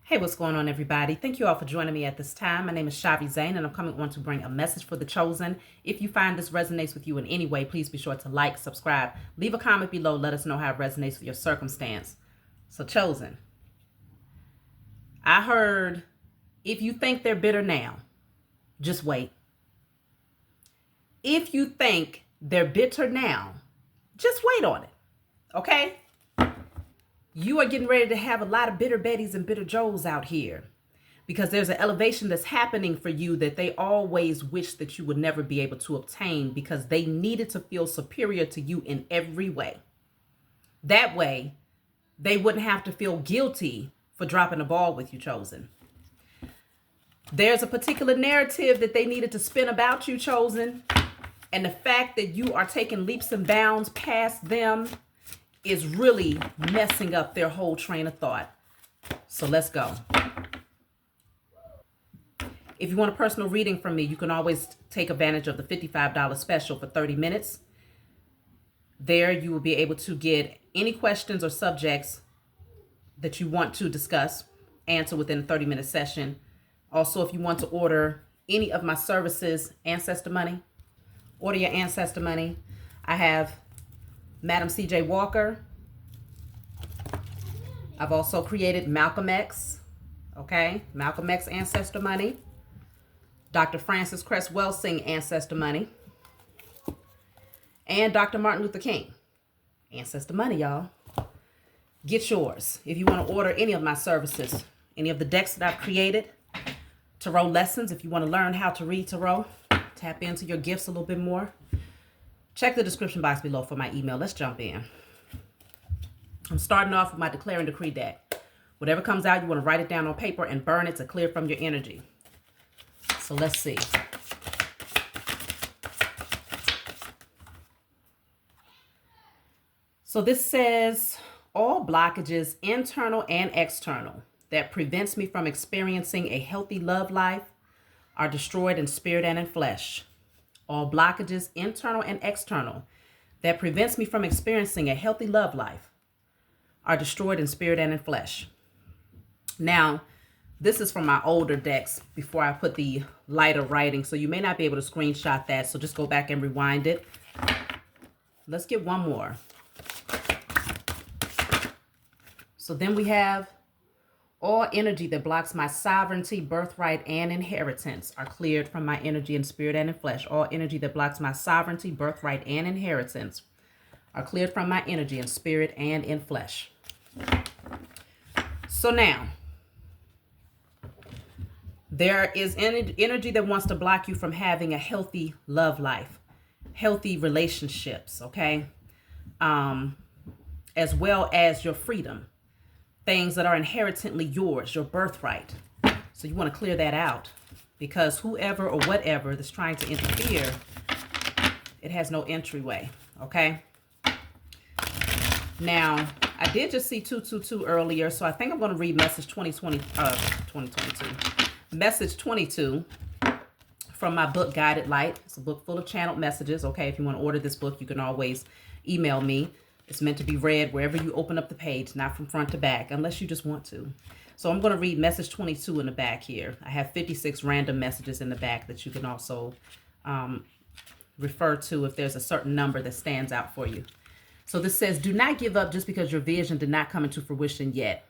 Hey, what's going on, everybody? Thank you all for joining me at this time. My name is Shavi Zane, and I'm coming on to bring a message for the chosen. If you find this resonates with you in any way, please be sure to like, subscribe, leave a comment below. Let us know how it resonates with your circumstance. So, chosen, I heard if you think they're bitter now, just wait. If you think they're bitter now, just wait on it. Okay? You are getting ready to have a lot of bitter Bettys and bitter Joes out here because there's an elevation that's happening for you that they always wish that you would never be able to obtain because they needed to feel superior to you in every way. That way, they wouldn't have to feel guilty for dropping the ball with you, chosen. There's a particular narrative that they needed to spin about you, chosen. And the fact that you are taking leaps and bounds past them is really messing up their whole train of thought. So let's go. If you want a personal reading from me, you can always take advantage of the $55 special for 30 minutes. There you will be able to get any questions or subjects that you want to discuss, answer within a 30-minute session. Also, if you want to order any of my services, Ancestor Money, order your Ancestor Money. I have Madam C.J. Walker. I've also created Malcolm X, okay? Malcolm X Ancestor Money. Dr. Francis Cress Welsing Ancestor Money. And Dr. Martin Luther King Ancestor Money, y'all. Get yours. If you want to order any of my services, any of the decks that I've created, tarot lessons, if you want to learn how to read tarot, tap into your gifts a little bit more, check the description box below for my email. Let's jump in. I'm starting off with my Declare and Decree deck. Whatever comes out, you want to write it down on paper and burn it to clear from your energy. So let's see. So this says, all blockages, internal and external, that prevents me from experiencing a healthy love life are destroyed in spirit and in flesh. All blockages, internal and external, that prevents me from experiencing a healthy love life are destroyed in spirit and in flesh. Now, this is from my older decks before I put the lighter writing, so you may not be able to screenshot that, so just go back and rewind it. Let's get one more. So then we have, all energy that blocks my sovereignty, birthright, and inheritance are cleared from my energy in spirit and in flesh. All energy that blocks my sovereignty, birthright, and inheritance are cleared from my energy in spirit and in flesh. So now, there is energy that wants to block you from having a healthy love life, healthy relationships, okay? As well as your freedom. Things that are inherently yours, your birthright. So you want to clear that out because whoever or whatever that's trying to interfere, it has no entryway, okay? Now, I did just see 222 earlier, so I think I'm going to read message 2022. Message 22 from my book, Guided Light. It's a book full of channeled messages, okay? If you want to order this book, you can always email me. It's meant to be read wherever you open up the page, not from front to back, unless you just want to. So I'm going to read message 22 in the back here. I have 56 random messages in the back that you can also refer to if there's a certain number that stands out for you. So this says, do not give up just because your vision did not come into fruition yet.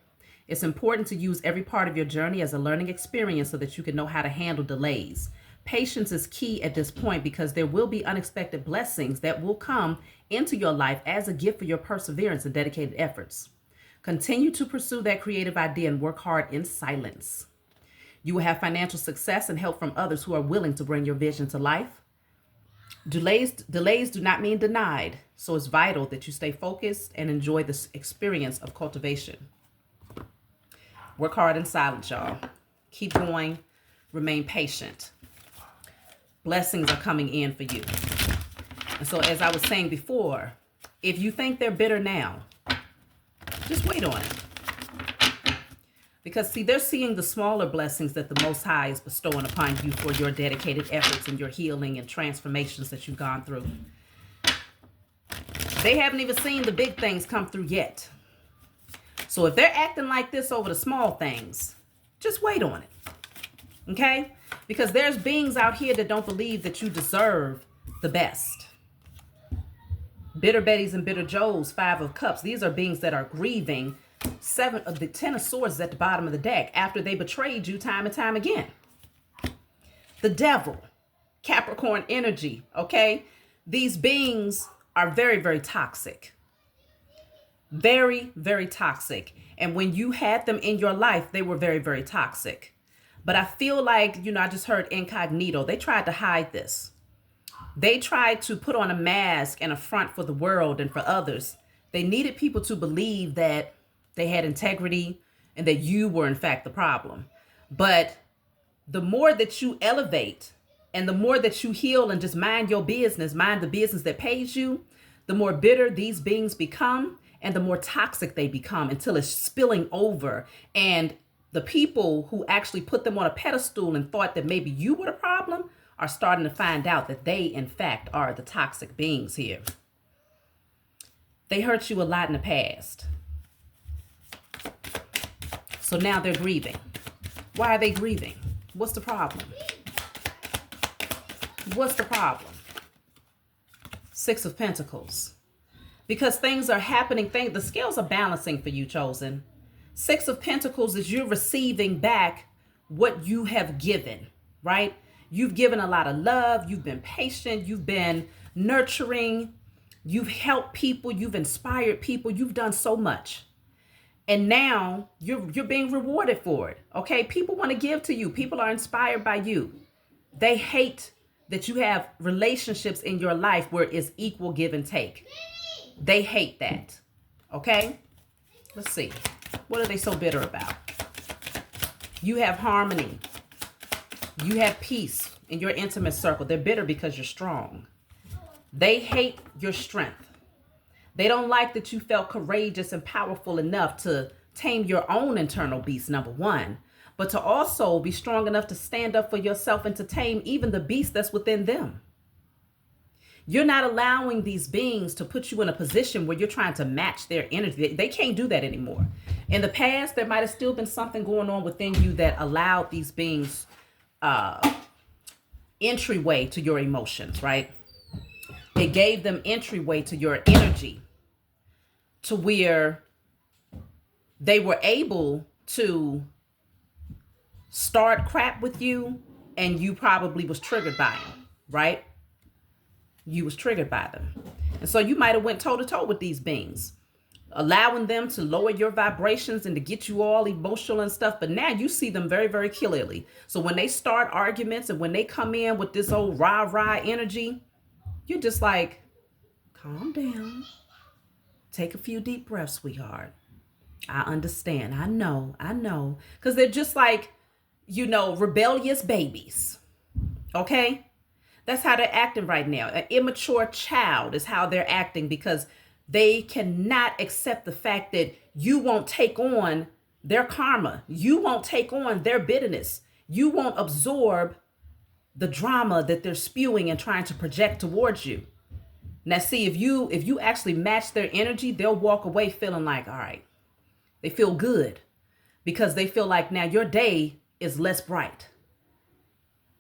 It's important to use every part of your journey as a learning experience so that you can know how to handle delays. Patience is key at this point because there will be unexpected blessings that will come into your life as a gift for your perseverance and dedicated efforts. Continue to pursue that creative idea and work hard in silence. You will have financial success and help from others who are willing to bring your vision to life. Delays do not mean denied, so it's vital that you stay focused and enjoy this experience of cultivation. Work hard in silence, y'all. Keep going. Remain patient. Blessings are coming in for you. And so as I was saying before, if you think they're bitter now, just wait on it. Because see, they're seeing the smaller blessings that the Most High is bestowing upon you for your dedicated efforts and your healing and transformations that you've gone through. They haven't even seen the big things come through yet. So if they're acting like this over the small things, Just wait on it. Okay? Because there's beings out here that don't believe that you deserve the best. Bitter Bettys and Bitter Joes, 5 of Cups. These are beings that are grieving. 7 of the 10 of Swords is at the bottom of the deck after they betrayed you time and time again. The Devil, Capricorn energy, okay? These beings are very, very toxic. Very, very toxic. And when you had them in your life, they were very, very toxic. But I feel like, I just heard incognito. They tried to hide this. They tried to put on a mask and a front for the world and for others. They needed people to believe that they had integrity and that you were in fact the problem. But the more that you elevate and the more that you heal and just mind your business, mind the business that pays you, the more bitter these beings become and the more toxic they become until it's spilling over. And the people who actually put them on a pedestal and thought that maybe you were the problem are starting to find out that they, in fact, are the toxic beings here. They hurt you a lot in the past. So now they're grieving. Why are they grieving? What's the problem? What's the problem? 6 of Pentacles. Because things are happening, the scales are balancing for you, Chosen. 6 of Pentacles is you're receiving back what you have given, right? You've given a lot of love. You've been patient. You've been nurturing. You've helped people. You've inspired people. You've done so much. And now you're being rewarded for it. Okay. People want to give to you. People are inspired by you. They hate that you have relationships in your life where it's equal give and take. They hate that. Okay. Let's see. What are they so bitter about? You have harmony. You have peace in your intimate circle. They're bitter because you're strong. They hate your strength. They don't like that you felt courageous and powerful enough to tame your own internal beast, number one, but to also be strong enough to stand up for yourself and to tame even the beast that's within them. You're not allowing these beings to put you in a position where you're trying to match their energy. They can't do that anymore. In the past, there might have still been something going on within you that allowed these beings entryway to your emotions, right? It gave them entryway to your energy to where they were able to start crap with you and you probably was triggered by them, right? You was triggered by them. And so you might have went toe to toe with these beings, allowing them to lower your vibrations and to get you all emotional and stuff. But now you see them very, very clearly. So when they start arguments and when they come in with this old rah-rah energy, you're just like, calm down. Take a few deep breaths, sweetheart. I understand. I know. Because they're just like, rebellious babies. Okay? That's how they're acting right now. An immature child is how they're acting because they cannot accept the fact that you won't take on their karma. You won't take on their bitterness. You won't absorb the drama that they're spewing and trying to project towards you. Now, see, if you actually match their energy, they'll walk away feeling like, all right, they feel good because they feel like now your day is less bright.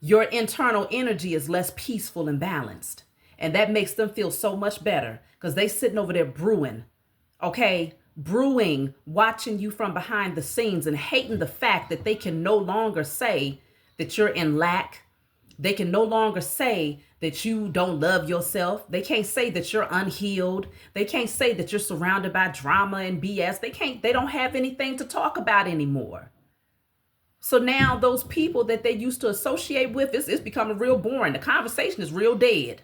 Your internal energy is less peaceful and balanced. And that makes them feel so much better because they sitting over there brewing, watching you from behind the scenes and hating the fact that they can no longer say that you're in lack. They can no longer say that you don't love yourself. They can't say that you're unhealed. They can't say that you're surrounded by drama and BS. They don't have anything to talk about anymore. So now those people that they used to associate with, it's becoming real boring. The conversation is real dead.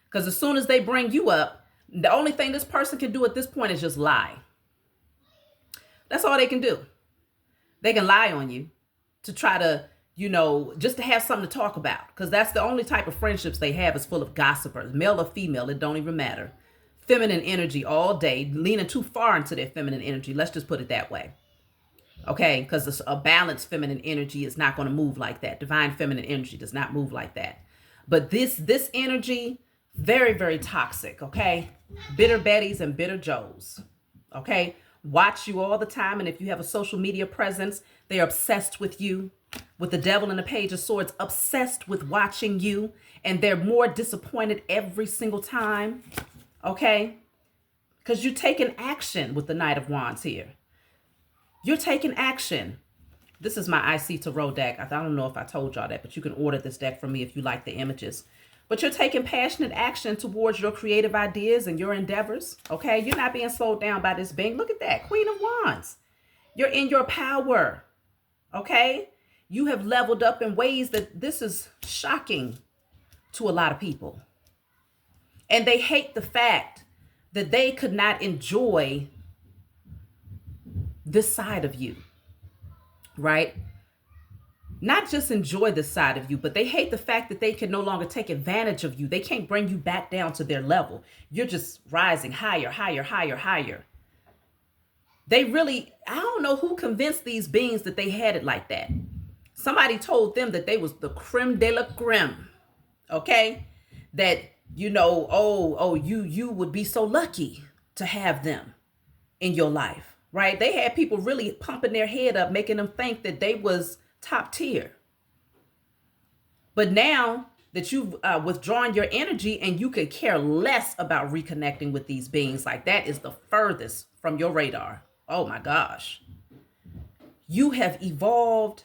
Because as soon as they bring you up, the only thing this person can do at this point is just lie. That's all they can do. They can lie on you to try to, just to have something to talk about. Because that's the only type of friendships they have is full of gossipers, male or female. It don't even matter. Feminine energy all day, leaning too far into their feminine energy. Let's just put it that way. Okay, because a balanced feminine energy is not going to move like that. Divine feminine energy does not move like that. But this energy, very, very toxic, okay? Bitter Bettys and Bitter Joes, okay? watch you all the time. And if you have a social media presence, they're obsessed with you. With the devil in the page of swords, obsessed with watching you. And they're more disappointed every single time. Okay? Because you're taking action with the Knight of Wands here. You're taking action. This is my IC Tarot deck. I don't know if I told y'all that, but you can order this deck from me if you like the images. But you're taking passionate action towards your creative ideas and your endeavors. Okay? You're not being slowed down by this being. Look at that. Queen of Wands. You're in your power. Okay? You have leveled up in ways that this is shocking to a lot of people. And they hate the fact that they could not enjoy this side of you. Right? Not just enjoy this side of you, but they hate the fact that they can no longer take advantage of you. They can't bring you back down to their level. You're just rising higher, higher, higher, higher. They really, I don't know who convinced these beings that they had it like that. Somebody told them that they was the creme de la creme. Okay? That, you know, you would be so lucky to have them in your life. Right? They had people really pumping their head up, making them think that they was top tier. But now that you've withdrawn your energy and you could care less about reconnecting with these beings, like that is the furthest from your radar. Oh my gosh. You have evolved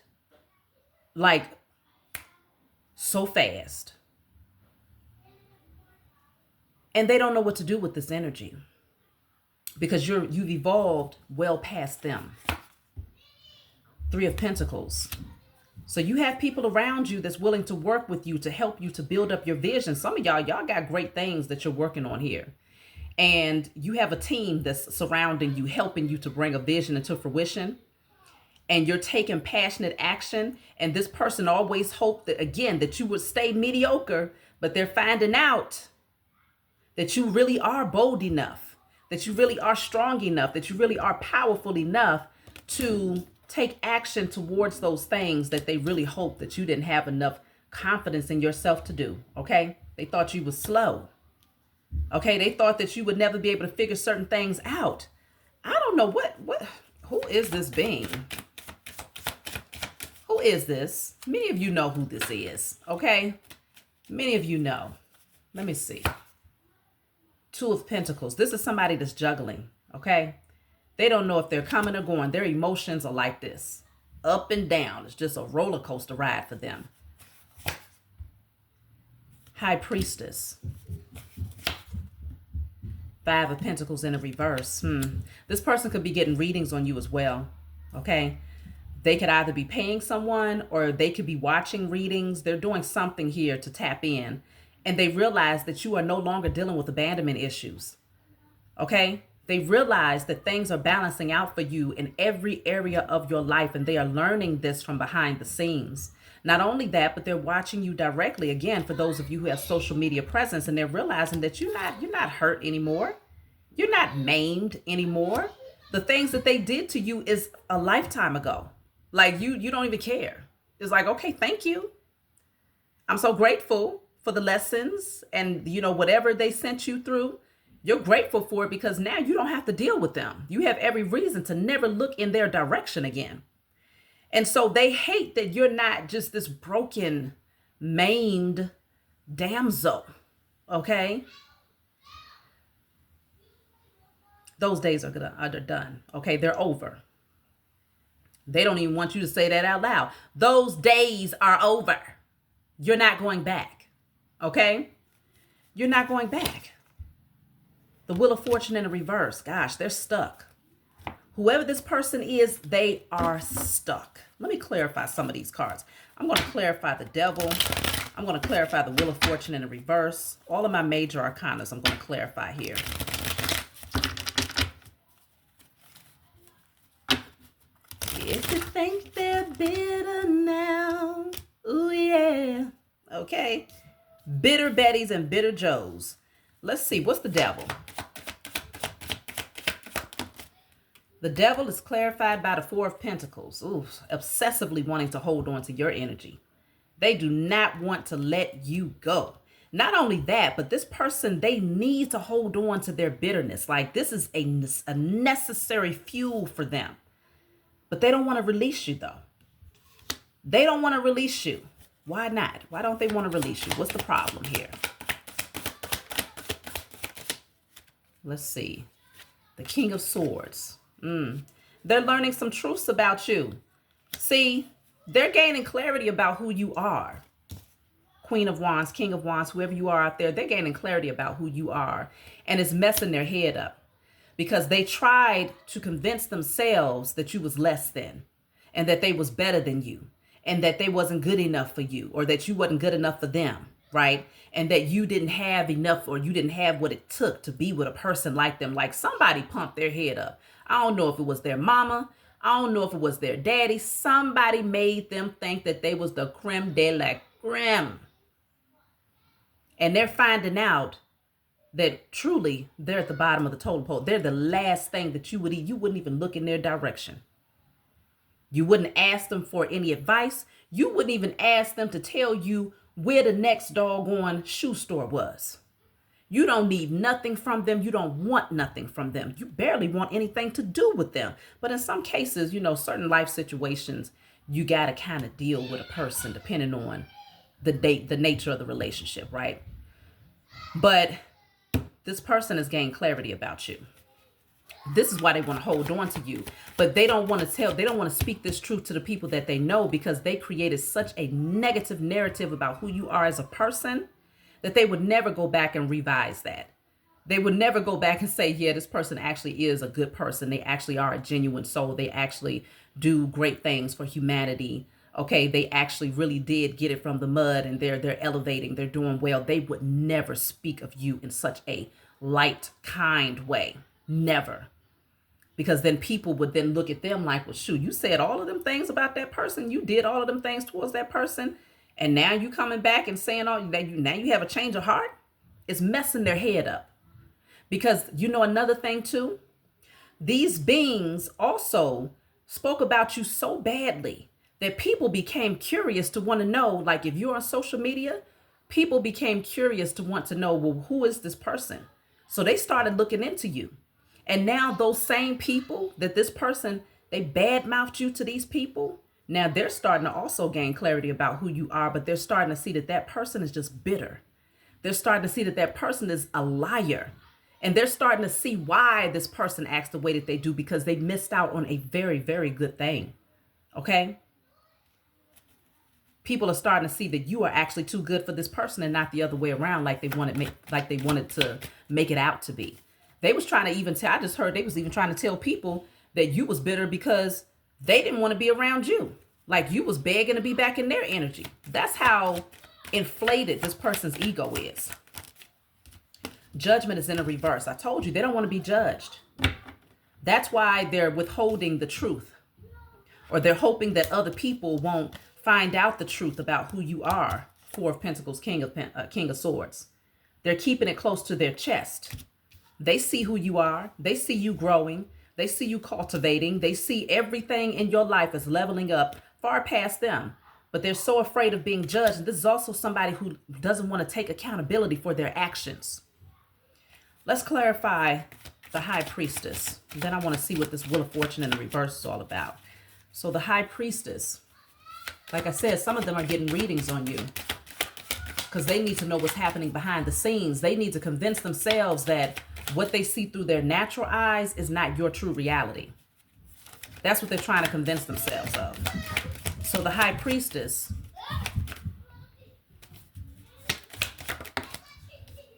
like so fast. And they don't know what to do with this energy. Because you've evolved well past them. Three of Pentacles. So you have people around you that's willing to work with you to help you to build up your vision. Some of y'all got great things that you're working on here. And you have a team that's surrounding you, helping you to bring a vision into fruition. And you're taking passionate action. And this person always hoped that, again, that you would stay mediocre. But they're finding out that you really are bold enough. That you really are strong enough, that you really are powerful enough to take action towards those things that they really hope that you didn't have enough confidence in yourself to do, okay? They thought you was slow, okay? They thought that you would never be able to figure certain things out. I don't know who is this being? Who is this? Many of you know who this is, okay? Many of you know. Let me see. Two of Pentacles. This is somebody that's juggling, okay? They don't know if they're coming or going. Their emotions are like this, up and down. It's just a roller coaster ride for them. High Priestess. Five of Pentacles in a reverse. This person could be getting readings on you as well, okay? They could either be paying someone or they could be watching readings. They're doing something here to tap in. And they realize that you are no longer dealing with abandonment issues. Okay? They realize that things are balancing out for you in every area of your life. And they are learning this from behind the scenes. Not only that, but they're watching you directly. Again, for those of you who have social media presence, and they're realizing that you're not hurt anymore. You're not maimed anymore. The things that they did to you is a lifetime ago. Like you don't even care. It's like, okay, thank you. I'm so grateful for the lessons and, you know, whatever they sent you through, you're grateful for it because now you don't have to deal with them. You have every reason to never look in their direction again. And so they hate that you're not just this broken, maimed damsel, okay? Those days are done, okay? They're over. They don't even want you to say that out loud. Those days are over. You're not going back. Okay? You're not going back. The Wheel of Fortune in a reverse. Gosh, they're stuck. Whoever this person is, they are stuck. Let me clarify some of these cards. I'm going to clarify the Devil. I'm going to clarify the Wheel of Fortune in a reverse. All of my major arcanas I'm going to clarify here. If you think they're bitter now, ooh yeah. Okay. Bitter Bettys and bitter Joes. Let's see. What's the Devil? The Devil is clarified by the Four of Pentacles. Ooh, obsessively wanting to hold on to your energy. They do not want to let you go. Not only that, but this person, they need to hold on to their bitterness. Like this is a necessary fuel for them. But they don't want to release you though. They don't want to release you. Why not? Why don't they want to release you? What's the problem here? Let's see. The King of Swords. They're learning some truths about you. See, they're gaining clarity about who you are. Queen of Wands, King of Wands, whoever you are out there, they're gaining clarity about who you are. And it's messing their head up because they tried to convince themselves that you was less than and that they was better than you and that they wasn't good enough for you or that you wasn't good enough for them, right? And that you didn't have enough or you didn't have what it took to be with a person like them. Like somebody pumped their head up. I don't know if it was their mama. I don't know if it was their daddy. Somebody made them think that they was the creme de la creme. And they're finding out that truly they're at the bottom of the totem pole. They're the last thing that you would eat. You wouldn't even look in their direction. You wouldn't ask them for any advice. You wouldn't even ask them to tell you where the next doggone shoe store was. You don't need nothing from them. You don't want nothing from them. You barely want anything to do with them. But in some cases, certain life situations, you got to kind of deal with a person depending on the nature of the relationship, right? But this person has gained clarity about you. This is why they want to hold on to you, but they don't want to speak this truth to the people that they know because they created such a negative narrative about who you are as a person that they would never go back and revise that. They would never go back and say, yeah, this person actually is a good person. They actually are a genuine soul. They actually do great things for humanity. Okay, they actually really did get it from the mud and they're elevating, they're doing well. They would never speak of you in such a light, kind way. Never. Because then people would then look at them like, well, shoot, you said all of them things about that person. You did all of them things towards that person. And now you coming back and saying all that now you have a change of heart. It's messing their head up. Because another thing too, these beings also spoke about you so badly that people became curious to want to know, like if you're on social media, people became curious to want to know, well, who is this person? So they started looking into you. And now those same people that this person, they badmouthed you to these people. Now they're starting to also gain clarity about who you are, but they're starting to see that that person is just bitter. They're starting to see that that person is a liar. And they're starting to see why this person acts the way that they do because they missed out on a very, very good thing. Okay? People are starting to see that you are actually too good for this person and not the other way around like they wanted to make it out to be. They was trying to even tell, I just heard they was even trying to tell people that you was bitter because they didn't want to be around you. Like you was begging to be back in their energy. That's how inflated this person's ego is. Judgment is in the reverse. I told you they don't want to be judged. That's why they're withholding the truth. Or they're hoping that other people won't find out the truth about who you are. Four of Pentacles, King of Swords. They're keeping it close to their chest. They see who you are. They see you growing. They see you cultivating. They see everything in your life is leveling up far past them. But they're so afraid of being judged. And this is also somebody who doesn't want to take accountability for their actions. Let's clarify the High Priestess. Then I want to see what this Wheel of Fortune in the reverse is all about. So the High Priestess, like I said, some of them are getting readings on you because they need to know what's happening behind the scenes. They need to convince themselves that what they see through their natural eyes is not your true reality. That's what they're trying to convince themselves of. So the High Priestess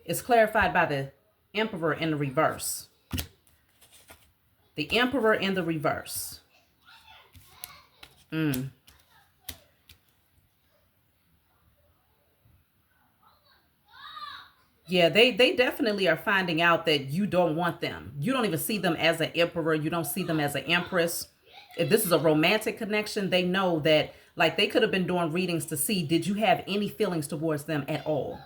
is clarified by the Emperor in the reverse. The Emperor in the reverse. Yeah, they definitely are finding out that you don't want them. You don't even see them as an emperor. You don't see them as an empress. If this is a romantic connection, they know that, like, they could have been doing readings to see, did you have any feelings towards them at all?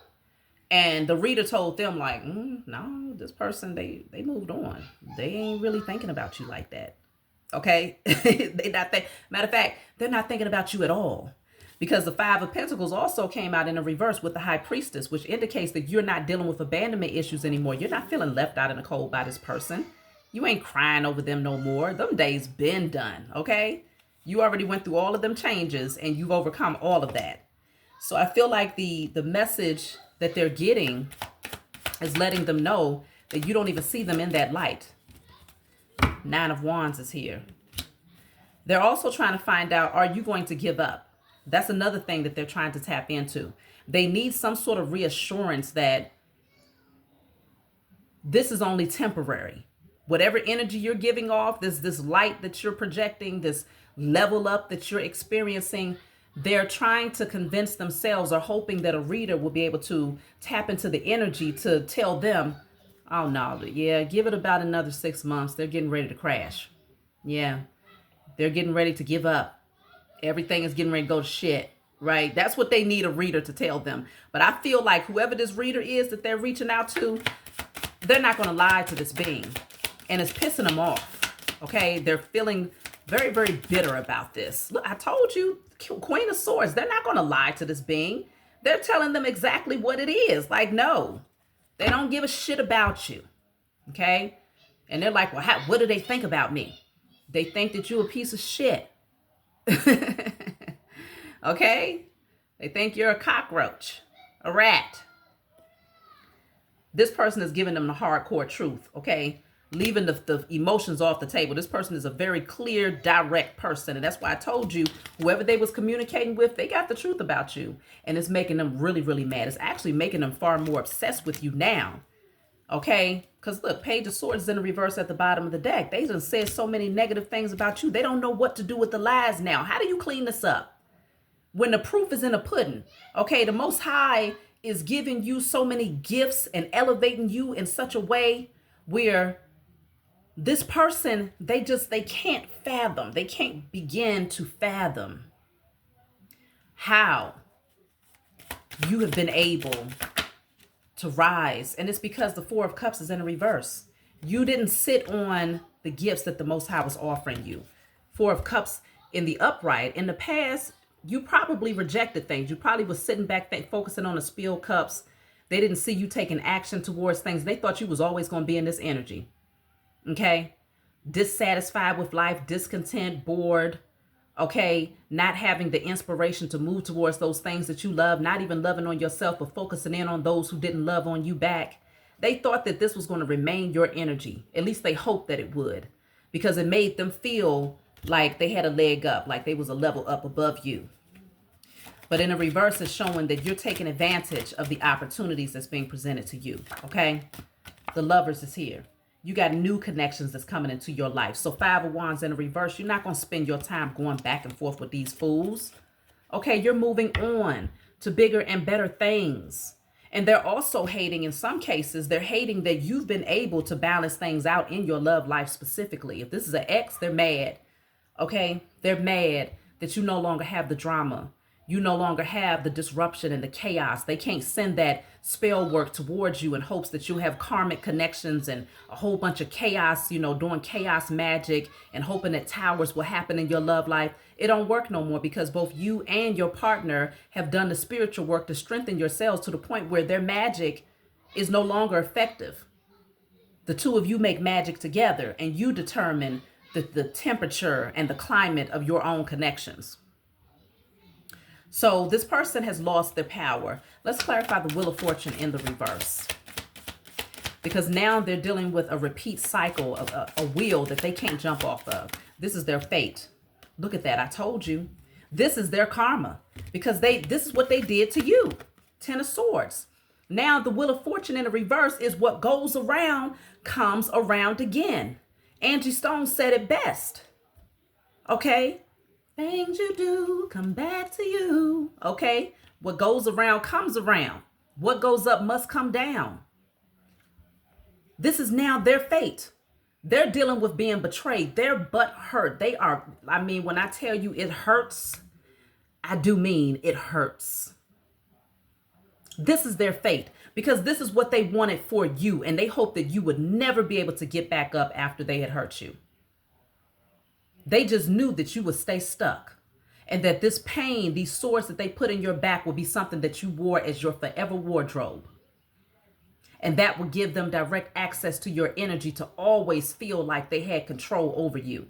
And the reader told them, like, no, this person, they moved on. They ain't really thinking about you like that. Okay? Matter of fact, they're not thinking about you at all. Because the Five of Pentacles also came out in a reverse with the High Priestess, which indicates that you're not dealing with abandonment issues anymore. You're not feeling left out in the cold by this person. You ain't crying over them no more. Them days been done, okay? You already went through all of them changes and you've overcome all of that. So I feel like the message that they're getting is letting them know that you don't even see them in that light. Nine of Wands is here. They're also trying to find out, are you going to give up? That's another thing that they're trying to tap into. They need some sort of reassurance that this is only temporary. Whatever energy you're giving off, this light that you're projecting, this level up that you're experiencing, they're trying to convince themselves or hoping that a reader will be able to tap into the energy to tell them, oh no, yeah, give it about another 6 months. They're getting ready to crash. Yeah, they're getting ready to give up. Everything is getting ready to go to shit, right? That's what they need a reader to tell them. But I feel like whoever this reader is that they're reaching out to, they're not going to lie to this being. And it's pissing them off, okay? They're feeling very, very bitter about this. Look, I told you, Queen of Swords, they're not going to lie to this being. They're telling them exactly what it is. Like, no, they don't give a shit about you, okay? And they're like, well, what do they think about me? They think that you're a piece of shit, okay? They think you're a cockroach, a rat. This person is giving them the hardcore truth, okay? Leaving the emotions off the table. This person is a very clear, direct person. And that's why I told you, whoever they was communicating with, they got the truth about you. And it's making them really, really mad. It's actually making them far more obsessed with you now. Okay? Because look, Page of Swords is in the reverse at the bottom of the deck. They done said so many negative things about you. They don't know what to do with the lies now. How do you clean this up? When the proof is in the pudding. Okay, the Most High is giving you so many gifts and elevating you in such a way where this person, they can't fathom. They can't begin to fathom how you have been able to rise. And it's because the Four of Cups is in a reverse. You didn't sit on the gifts that the Most High was offering you. Four of Cups in the upright. In the past, you probably rejected things. You probably was sitting back focusing on the spilled cups. They didn't see you taking action towards things. They thought you was always going to be in this energy. Okay, dissatisfied with life, discontent, bored, okay, not having the inspiration to move towards those things that you love, not even loving on yourself, but focusing in on those who didn't love on you back. They thought that this was going to remain your energy. At least they hoped that it would, because it made them feel like they had a leg up, like they was a level up above you. But in a reverse, it's showing that you're taking advantage of the opportunities that's being presented to you, okay? The Lovers is here. You got new connections that's coming into your life. So Five of Wands in a reverse, you're not going to spend your time going back and forth with these fools. Okay, you're moving on to bigger and better things. And they're also hating, in some cases, they're hating that you've been able to balance things out in your love life specifically. If this is an ex, they're mad. Okay, they're mad that you no longer have the drama. You no longer have the disruption and the chaos. They can't send that spell work towards you in hopes that you have karmic connections and a whole bunch of chaos, you know, doing chaos magic and hoping that towers will happen in your love life. It don't work no more because both you and your partner have done the spiritual work to strengthen yourselves to the point where their magic is no longer effective. The two of you make magic together and you determine the temperature and the climate of your own connections. So this person has lost their power. Let's clarify the Wheel of Fortune in the reverse. Because now they're dealing with a repeat cycle of a wheel that they can't jump off of. This is their fate. Look at that. I told you. This is their karma. Because this is what they did to you. Ten of Swords. Now the Wheel of Fortune in the reverse is what goes around comes around again. Angie Stone said it best. Okay? Things you do come back to you. Okay? What goes around comes around. What goes up must come down. This is now their fate. They're dealing with being betrayed. They're butt hurt. They are, I mean, when I tell you it hurts, I do mean it hurts. This is their fate because this is what they wanted for you. And they hope that you would never be able to get back up after they had hurt you. They just knew that you would stay stuck. And that this pain, these sores that they put in your back will be something that you wore as your forever wardrobe. And that will give them direct access to your energy to always feel like they had control over you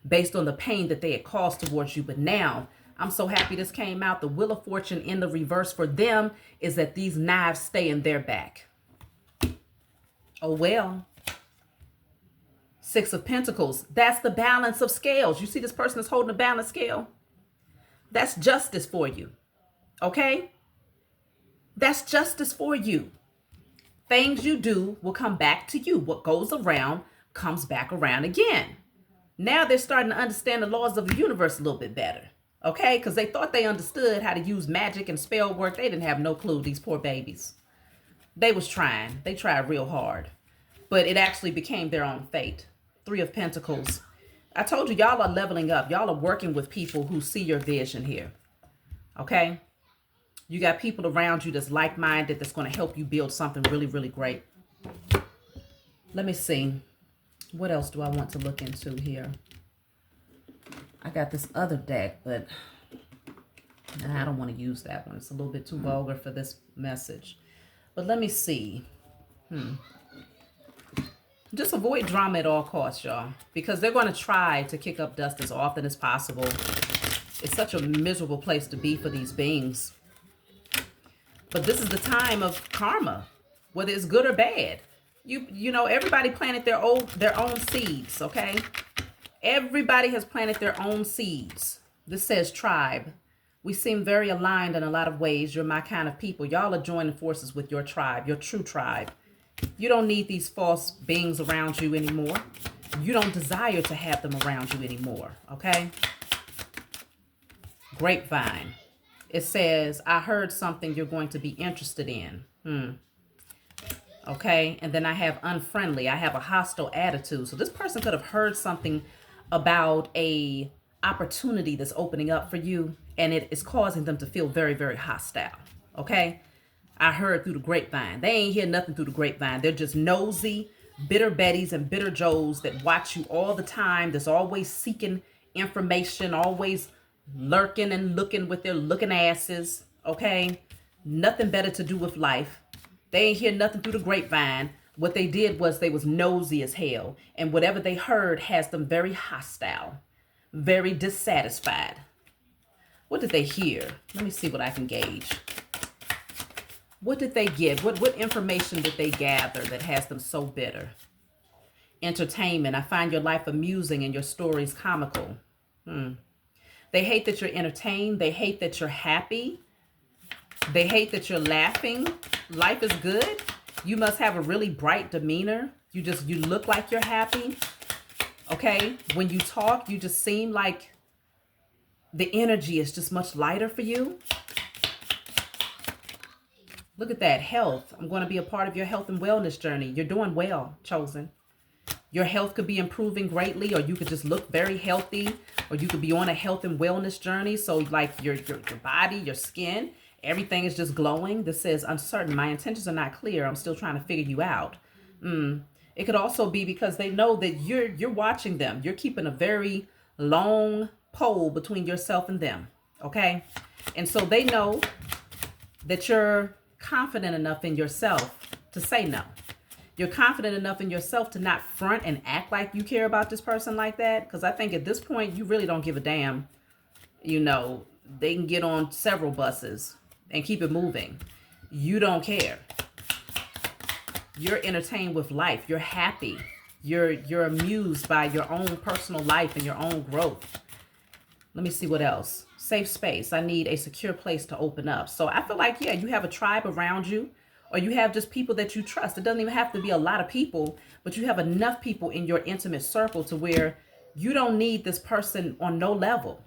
based on the pain that they had caused towards you. But now, I'm so happy this came out. The Wheel of Fortune in the reverse for them is that these knives stay in their back. Oh, well. Six of Pentacles. That's the balance of scales. You see this person is holding a balance scale? That's justice for you. Okay? That's justice for you. Things you do will come back to you. What goes around comes back around again. Now they're starting to understand the laws of the universe a little bit better. Okay? Because they thought they understood how to use magic and spell work. They didn't have no clue, these poor babies. They was trying. They tried real hard. But it actually became their own fate. Three of Pentacles. I told you, y'all are leveling up. Y'all are working with people who see your vision here. Okay? You got people around you that's like-minded, that's going to help you build something really, really great. Let me see. What else do I want to look into here? I got this other deck, but I don't want to use that one. It's a little bit too vulgar for this message. But let me see. Just avoid drama at all costs, y'all. Because they're going to try to kick up dust as often as possible. It's such a miserable place to be for these beings. But this is the time of karma, whether it's good or bad. You know, everybody planted their own seeds, okay? Everybody has planted their own seeds. This says tribe. We seem very aligned in a lot of ways. You're my kind of people. Y'all are joining forces with your tribe, your true tribe. You don't need these false beings around you anymore. You don't desire to have them around you anymore, okay? Grapevine. It says, I heard something you're going to be interested in. Okay, and then I have unfriendly. I have a hostile attitude. So this person could have heard something about a opportunity that's opening up for you, and it is causing them to feel very, very hostile. Okay, I heard through the grapevine. They ain't hear nothing through the grapevine. They're just nosy, bitter Bettys and bitter Joes that watch you all the time. That's always seeking information, always lurking and looking with their looking asses. Okay, nothing better to do with life. They ain't hear nothing through the grapevine. What they did was they was nosy as hell. And whatever they heard has them very hostile, very dissatisfied. What did they hear? Let me see what I can gauge. What did they get? What information did they gather that has them so bitter? Entertainment. I find your life amusing and your stories comical. They hate that you're entertained. They hate that you're happy. They hate that you're laughing. Life is good. You must have a really bright demeanor. You look like you're happy. Okay? When you talk, you just seem like the energy is just much lighter for you. Look at that. Health. I'm going to be a part of your health and wellness journey. You're doing well, Chosen. Your health could be improving greatly, or you could just look very healthy, or you could be on a health and wellness journey. So like your body, your skin, everything is just glowing. This says uncertain. My intentions are not clear. I'm still trying to figure you out. It could also be because they know that you're watching them. You're keeping a very long pole between yourself and them. Okay? And so they know that you're confident enough in yourself to say no. You're confident enough in yourself to not front and act like you care about this person like that. Because I think at this point, you really don't give a damn. You know, they can get on several buses and keep it moving. You don't care. You're entertained with life. You're happy. You're amused by your own personal life and your own growth. Let me see what else. Safe space. I need a secure place to open up. So I feel like, yeah, you have a tribe around you, or you have just people that you trust. It doesn't even have to be a lot of people, but you have enough people in your intimate circle to where you don't need this person on no level.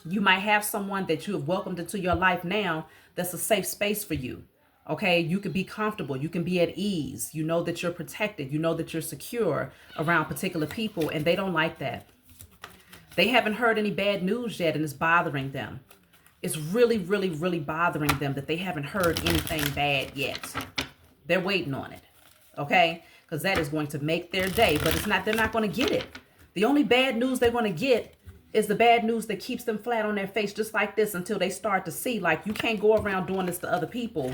You might have someone that you have welcomed into your life now that's a safe space for you. Okay, you can be comfortable. You can be at ease. You know that you're protected. You know that you're secure around particular people, and they don't like that. They haven't heard any bad news yet, and it's bothering them. It's really, really, really bothering them that they haven't heard anything bad yet. They're waiting on it, okay? Because that is going to make their day, but it's not. They're not going to get it. The only bad news they're going to get It's the bad news that keeps them flat on their face just like this until they start to see, like, you can't go around doing this to other people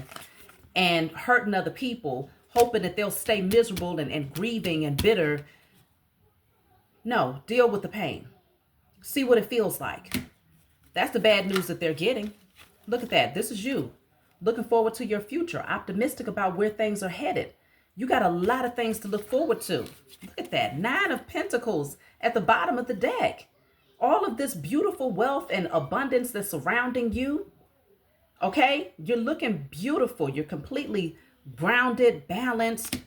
and hurting other people, hoping that they'll stay miserable and grieving and bitter. No, deal with the pain. See what it feels like. That's the bad news that they're getting. Look at that. This is you looking forward to your future, optimistic about where things are headed. You got a lot of things to look forward to. Look at that. 9 of Pentacles at the bottom of the deck. All of this beautiful wealth and abundance that's surrounding you. Okay? You're looking beautiful. You're completely grounded, balanced.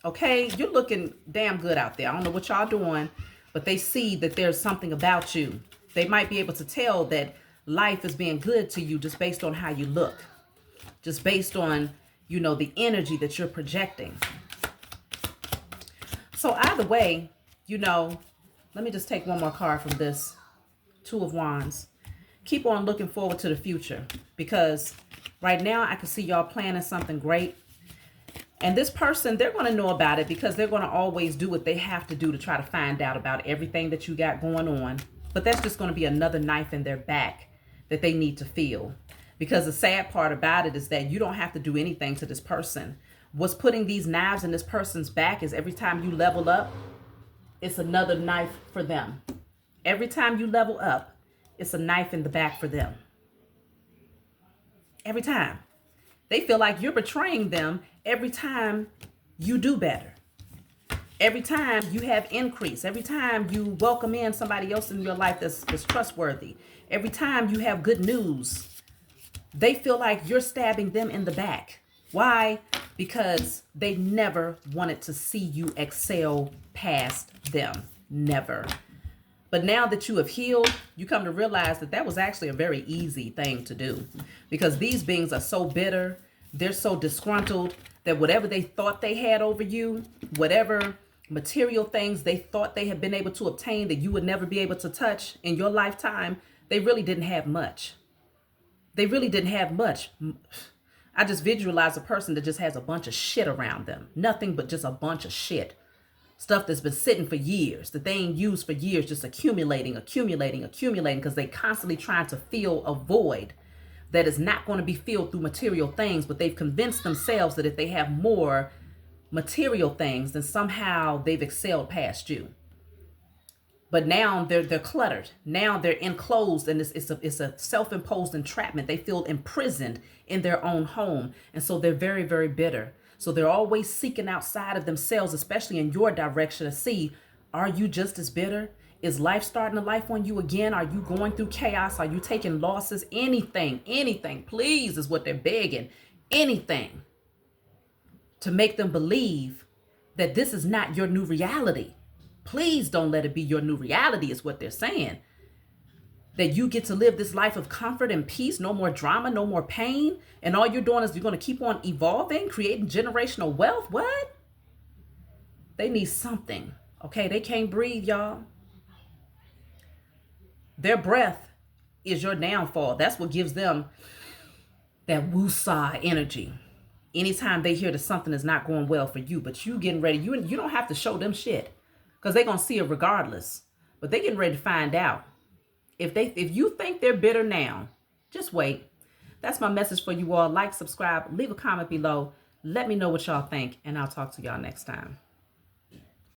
Okay? You're looking damn good out there. I don't know what y'all doing, but they see that there's something about you. They might be able to tell that life is being good to you just based on how you look. Just based on, you know, the energy that you're projecting. So either way, you know, let me just take one more card from this. 2 of Wands. Keep on looking forward to the future, because right now I can see y'all planning something great. And this person, they're going to know about it because they're going to always do what they have to do to try to find out about everything that you got going on. But that's just going to be another knife in their back that they need to feel. Because the sad part about it is that you don't have to do anything to this person. What's putting these knives in this person's back is every time you level up, it's another knife for them. Every time you level up, it's a knife in the back for them. Every time. They feel like you're betraying them every time you do better. Every time you have increase. Every time you welcome in somebody else in your life that's trustworthy. Every time you have good news. They feel like you're stabbing them in the back. Why? Because they never wanted to see you excel past them. Never. But now that you have healed, you come to realize that that was actually a very easy thing to do. Because these beings are so bitter, they're so disgruntled, that whatever they thought they had over you, whatever material things they thought they had been able to obtain that you would never be able to touch in your lifetime, they really didn't have much. They really didn't have much. I just visualize a person that just has a bunch of shit around them. Nothing but just a bunch of shit. Stuff that's been sitting for years, that they ain't used for years, just accumulating, because they constantly trying to fill a void that is not going to be filled through material things, but they've convinced themselves that if they have more material things, then somehow they've excelled past you. But now they're cluttered. Now they're enclosed, and it's a self-imposed entrapment. They feel imprisoned in their own home. And so they're very, very bitter. So they're always seeking outside of themselves, especially in your direction, to see, are you just as bitter? Is life starting to life on you again? Are you going through chaos? Are you taking losses? Anything, please, is what they're begging. Anything to make them believe that this is not your new reality. Please don't let it be your new reality, is what they're saying. That you get to live this life of comfort and peace, no more drama, no more pain. And all you're doing is you're going to keep on evolving, creating generational wealth. What? They need something. Okay, they can't breathe, y'all. Their breath is your downfall. That's what gives them that woo-saw energy. Anytime they hear that something is not going well for you, but you getting ready, you don't have to show them shit. Because they're going to see it regardless. But they're getting ready to find out. If you think they're bitter now, just wait. That's my message for you all. Like, subscribe, leave a comment below. Let me know what y'all think, and I'll talk to y'all next time.